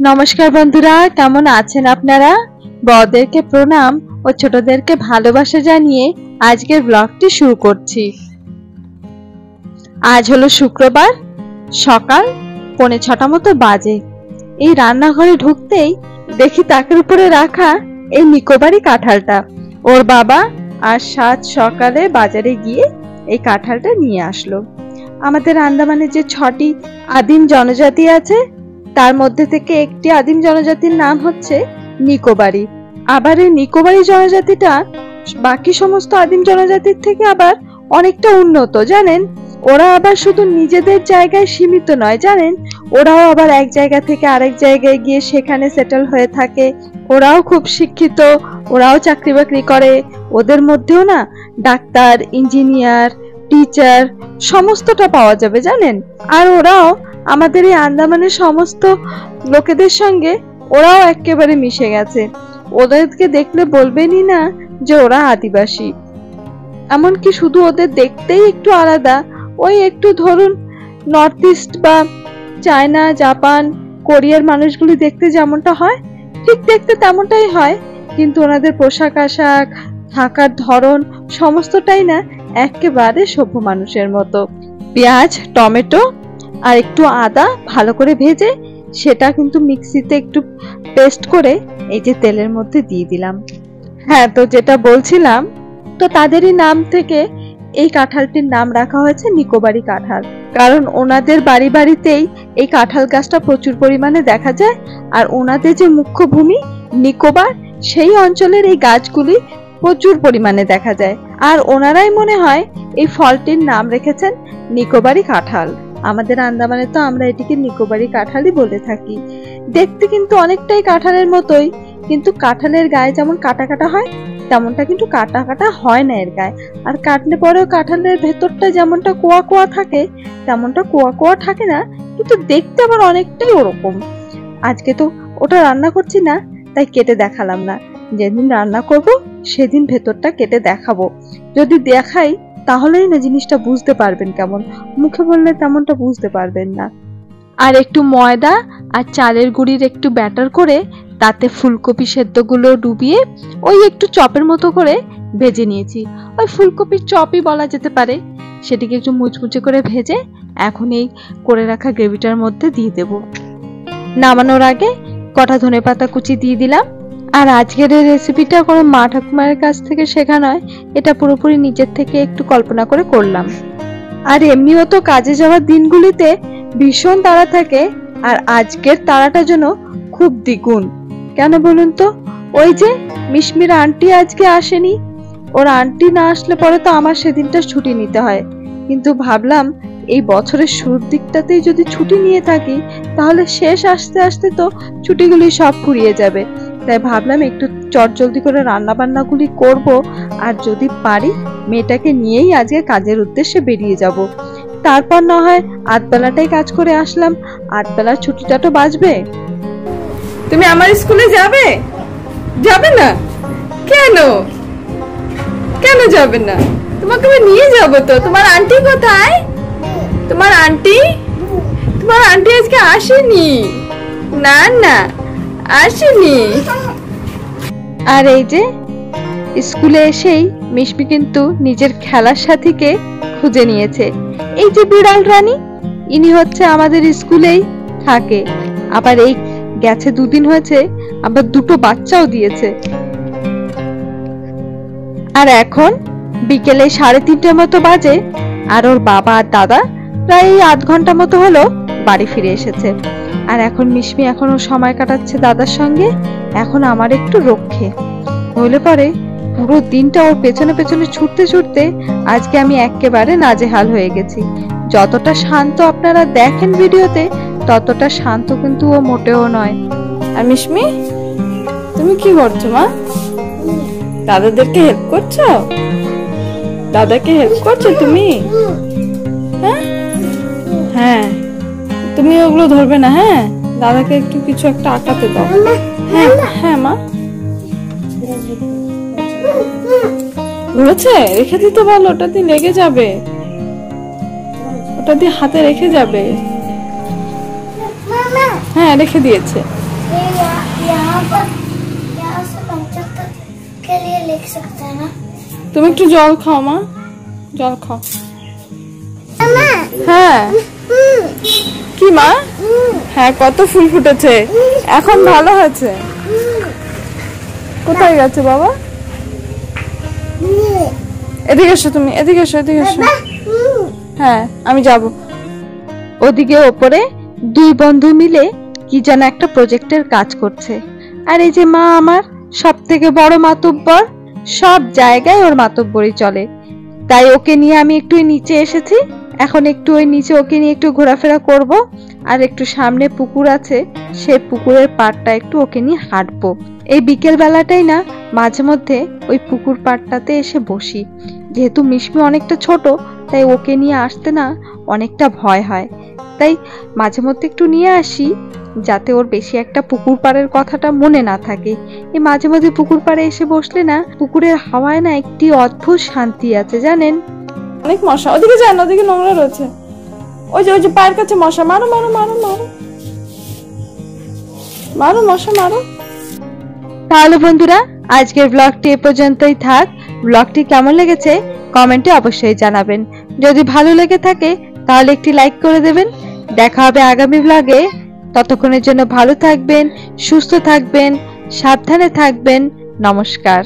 নমস্কার বন্ধুরা, কেমন আছেন আপনারা? বড়দেরকে প্রণাম ও ছোটদেরকে ভালোবাসা জানিয়ে আজকের ব্লগটি শুরু করছি। আজ হলো শুক্রবার, সকাল 6:45 মতো বাজে। এই রান্নাঘরে ঢুকতেই দেখি তাকের উপরে রাখা এই নিকোবারি কাঁঠালটা। ওর বাবা আজ সাত সকালে বাজারে গিয়ে এই কাঁঠালটা নিয়ে আসলো। আমাদের আন্দামানে যে 6টি আদিম জনজাতি আছে তার মধ্যে থেকে একটি আদিম জনজাতির নাম হচ্ছে নিকোবারি। আবার এই নিকোবারি জনজাতিটা বাকি সমস্ত আদিম জনজাতির থেকে আবার অনেকটা উন্নত, জানেন? ওরা আবার শুধু নিজেদের জায়গায় সীমিত নয়, জানেন? ওরাও আবার এক জায়গা থেকে আরেক জায়গায় গিয়ে সেখানে সেটেল হয়ে থাকে। ওরাও খুব শিক্ষিত, ওরাও চাকরি বাকরি করে। ওদের মধ্যেও না ডাক্তার, ইঞ্জিনিয়ার, টিচার সমস্তটা পাওয়া যাবে, জানেন? আর ওরাও আমাদের এই আন্দামানের সমস্ত লোকেদের সঙ্গে ওরাও একেবারে মিশে গেছে। ওদেরকে দেখলে বলবেনই না যে ওরা আদিবাসী। এমনকি শুধু ওদের দেখতেই একটু আলাদা, ওই একটু ধরুন নর্থ ইস্ট বা চায়না, জাপান, কোরিয়ার মানুষগুলি দেখতে যেমনটা হয় ঠিক দেখতে তেমনটাই হয়, কিন্তু ওনাদের পোশাক আশাক, থাকার ধরন সমস্তটাই না একেবারে সভ্য মানুষের মতো। পেঁয়াজ, টমেটো আর একটু আদা ভালো করে ভেজে সেটা কিন্তু মিক্সিতে একটু পেস্ট করে এই যে তেলের মধ্যে দিয়ে দিলাম। হ্যাঁ, তো যেটা বলছিলাম, তো তাদেরই নাম থেকে এই কাঁঠালটির নাম রাখা হয়েছে নিকোবারি কাঁঠাল। কারণ ওনাদের বাড়ি বাড়িতেই এই কাঁঠাল গাছটা প্রচুর পরিমাণে দেখা যায়। আর ওনাদের যে মুখ্য ভূমি নিকোবার, সেই অঞ্চলের এই গাছগুলি প্রচুর পরিমাণে দেখা যায়। আর ওনারাই মনে হয় এই ফলটির নাম রেখেছেন নিকোবারি কাঁঠাল। আমাদের আন্দামানে তো আমরা এটিকে নিকোবারি কাঁঠালই বলে থাকি। দেখতে কিন্তু অনেকটাই কাঁঠালের মতোই, কিন্তু কাঁঠালের গায়ে যেমন কাটা কাটা হয় তেমনটা কিন্তু কাটা কাটা হয় না এর গায়ে। আর কাটলে পরেও কাঁঠালের ভেতরটা যেমনটা কোয়া কোয়া থাকে তেমনটা কোয়া কোয়া থাকে না, কিন্তু দেখতে আবার অনেকটাই ওরকম। আজকে তো ওটা রান্না করছি না, তাই কেটে দেখালাম না। যেদিন রান্না করব সেদিন ভেতরটা কেটে দেখাবো। যদি দেখাই তাহলেই না জিনিসটা বুঝতে পারবেন কেমন, মুখে বললে তেমনটা বুঝতে পারবেন না। আর একটু ময়দা আর চালের গুঁড়ির একটু ব্যাটার করে তাতে ফুলকপি সেদ্ধগুলো ডুবিয়ে ওই একটু চপের মতো করে ভেজে নিয়েছি। ওই ফুলকপির চপই বলা যেতে পারে। সেটিকে একটু মুচমুচে করে ভেজে এখন এই করে রাখা গ্রেভিটার মধ্যে দিয়ে দেব। নামানোর আগে কটা ধনেপাতা কুচি দিয়ে দিলাম। আর আজকের এই রেসিপিটা কোনো মা ঠাকুমার কাছ থেকে শেখা নয়, এটা পুরোপুরি নিজের থেকে একটু কল্পনা করে করলাম। আর এমনিও তো কাজে যাওয়ার দিনগুলিতে ভীষণ তাড়া থাকে, আর আজকের তাড়াটা যেন খুব দ্বিগুণ। কেন বলুন তো? ওই যে মিশমির আন্টি আজকে আসেনি। ওর আন্টি না আসলে পরে তো আমার সেদিনটা ছুটি নিতে হয়। কিন্তু ভাবলাম এই বছরের শুরুর দিকটাতেই যদি ছুটি নিয়ে থাকি তাহলে শেষ আসতে আসতে তো ছুটিগুলি সব ফুরিয়ে যাবে। তাই ভাবলাম একটু চটজলদি করে রান্না বান্নাগুলি করব, আর যদি পারি মেয়েটাকে নিয়েই আজকে কাজের উদ্দেশ্যে বেরিয়ে যাব। তারপর না হয় আধবেলাটাই কাজ করে আসলাম, আধবেলার ছুটিটা তো বাঁচবে। তুমি আমার স্কুলে যাবে? যাবে না কেন? কেন যাবে না? তোমাকে আমি নিয়ে যাব তো। তোমার আন্টি কোথায়? তোমার আন্টি আজকে আসেনি। না না, আসেনি। আর এই যে স্কুলে এসেই মিশমি কিন্তু নিজের খেলার সাথীকে খুঁজে নিয়েছে। এই যে বিড়াল রানী, ইনি হচ্ছে আমাদের স্কুলেই থাকে। আবার এই গেছে 2 দিন হয়েছে, আবার 2টো বাচ্চাও দিয়েছে। আর এখন বিকেলে 3:30 মতো বাজে, আর ওর বাবা আর দাদা প্রায় 8 ঘন্টা মতো হলো বাড়ি ফিরে এসেছে। আর এখন মিশমি এখনো সময় কাটাচ্ছে দাদার সঙ্গে। এখন আমার একটু রক্ষে, নইলে পরে পুরো দিনটা ওর পেছনে পেছনে ছুটতে ছুটতে আজকে আমি একেবারে নাজেহাল হয়ে গেছি। যতটা শান্ত আপনারা দেখেন ভিডিওতে, ততটা শান্ত কিন্তু ও মোটেও নয়। আর মিশমি, তুমি কি করছো মা? দাদাদেরকে হেল্প করছো? দাদাকে হেল্প করছো তুমি? হ্যাঁ হ্যাঁ, তুমি ওগুলো ধরবে না। হ্যাঁ, দাদাকে একটু কিছু একটা আঁকাতে দাও। হ্যাঁ হ্যাঁ মা, ধরেছে? রেখে দিতে বলো, ওটা দিয়ে লেগে যাবে, ওটা দিয়ে হাতে রেখে যাবে। হ্যাঁ, রেখে দিয়েছে। पर यहाँ से 75 के लिए लिख सकते हैं ना। তুমি একটু জল খাও মা, জল খাও। হ্যাঁ কি মা? হ্যাঁ কত ফুল ফুটেছে, এখন ভালো হয়েছে। কোথায় গেছে বাবা? এদিকে এসো তুমি, এদিকে এসো, এদিকে এসো। হ্যাঁ আমি যাব। ওদিকে ওপরে দুই বন্ধু মিলে কি যেন একটা প্রজেক্টের কাজ করছে। আর এই যে মা আমার সব থেকে বড় মাতব্বর, সব জায়গায় ওর মাতব্বরই চলে। তাই ওকে নিয়ে আমি একটু নিচে এসেছি, এখন একটু ওই নিচে ওকে নিয়ে একটু ঘোরাফেরা করব। আর একটু সামনে পুকুর আছে, সেই পুকুরের পাড়টা একটু ওকে নিয়ে হাঁটবো। এই বিকেল বেলাটাই না মাঝে মধ্যে ওই পুকুর পাড়টাতে এসে বসি। যেহেতু মিশমি অনেকটা ছোট, তাই ওকে নিয়ে আসতে না অনেকটা ভয় হয়। তাই মাঝে মধ্যে একটু নিয়ে আসি, যাতে ওর বেশি একটা পুকুর পাড়ের কথাটা মনে না থাকে। এই মাঝে মাঝে পুকুর পাড়ে এসে বসলে না পুকুরের হাওয়ায় না একটি অদ্ভুত শান্তি আছে জানেন। অনেক মশা, ওদিকে যান, ওদিকে নোংরা রয়েছে। ওই যে পায়ের কাছে মশা, মারো মারো মারো মারো মারো মশা মারো। তাহলে বন্ধুরা আজকের ব্লগটি এ পর্যন্তই থাক। ব্লগটি কেমন লেগেছে কমেন্টে অবশ্যই জানাবেন। যদি ভালো লেগে থাকে তাহলে একটি লাইক করে দেবেন। দেখা হবে আগামী ব্লগে। ততক্ষণের জন্য ভালো থাকবেন, সুস্থ থাকবেন, সাবধানে থাকবেন। নমস্কার।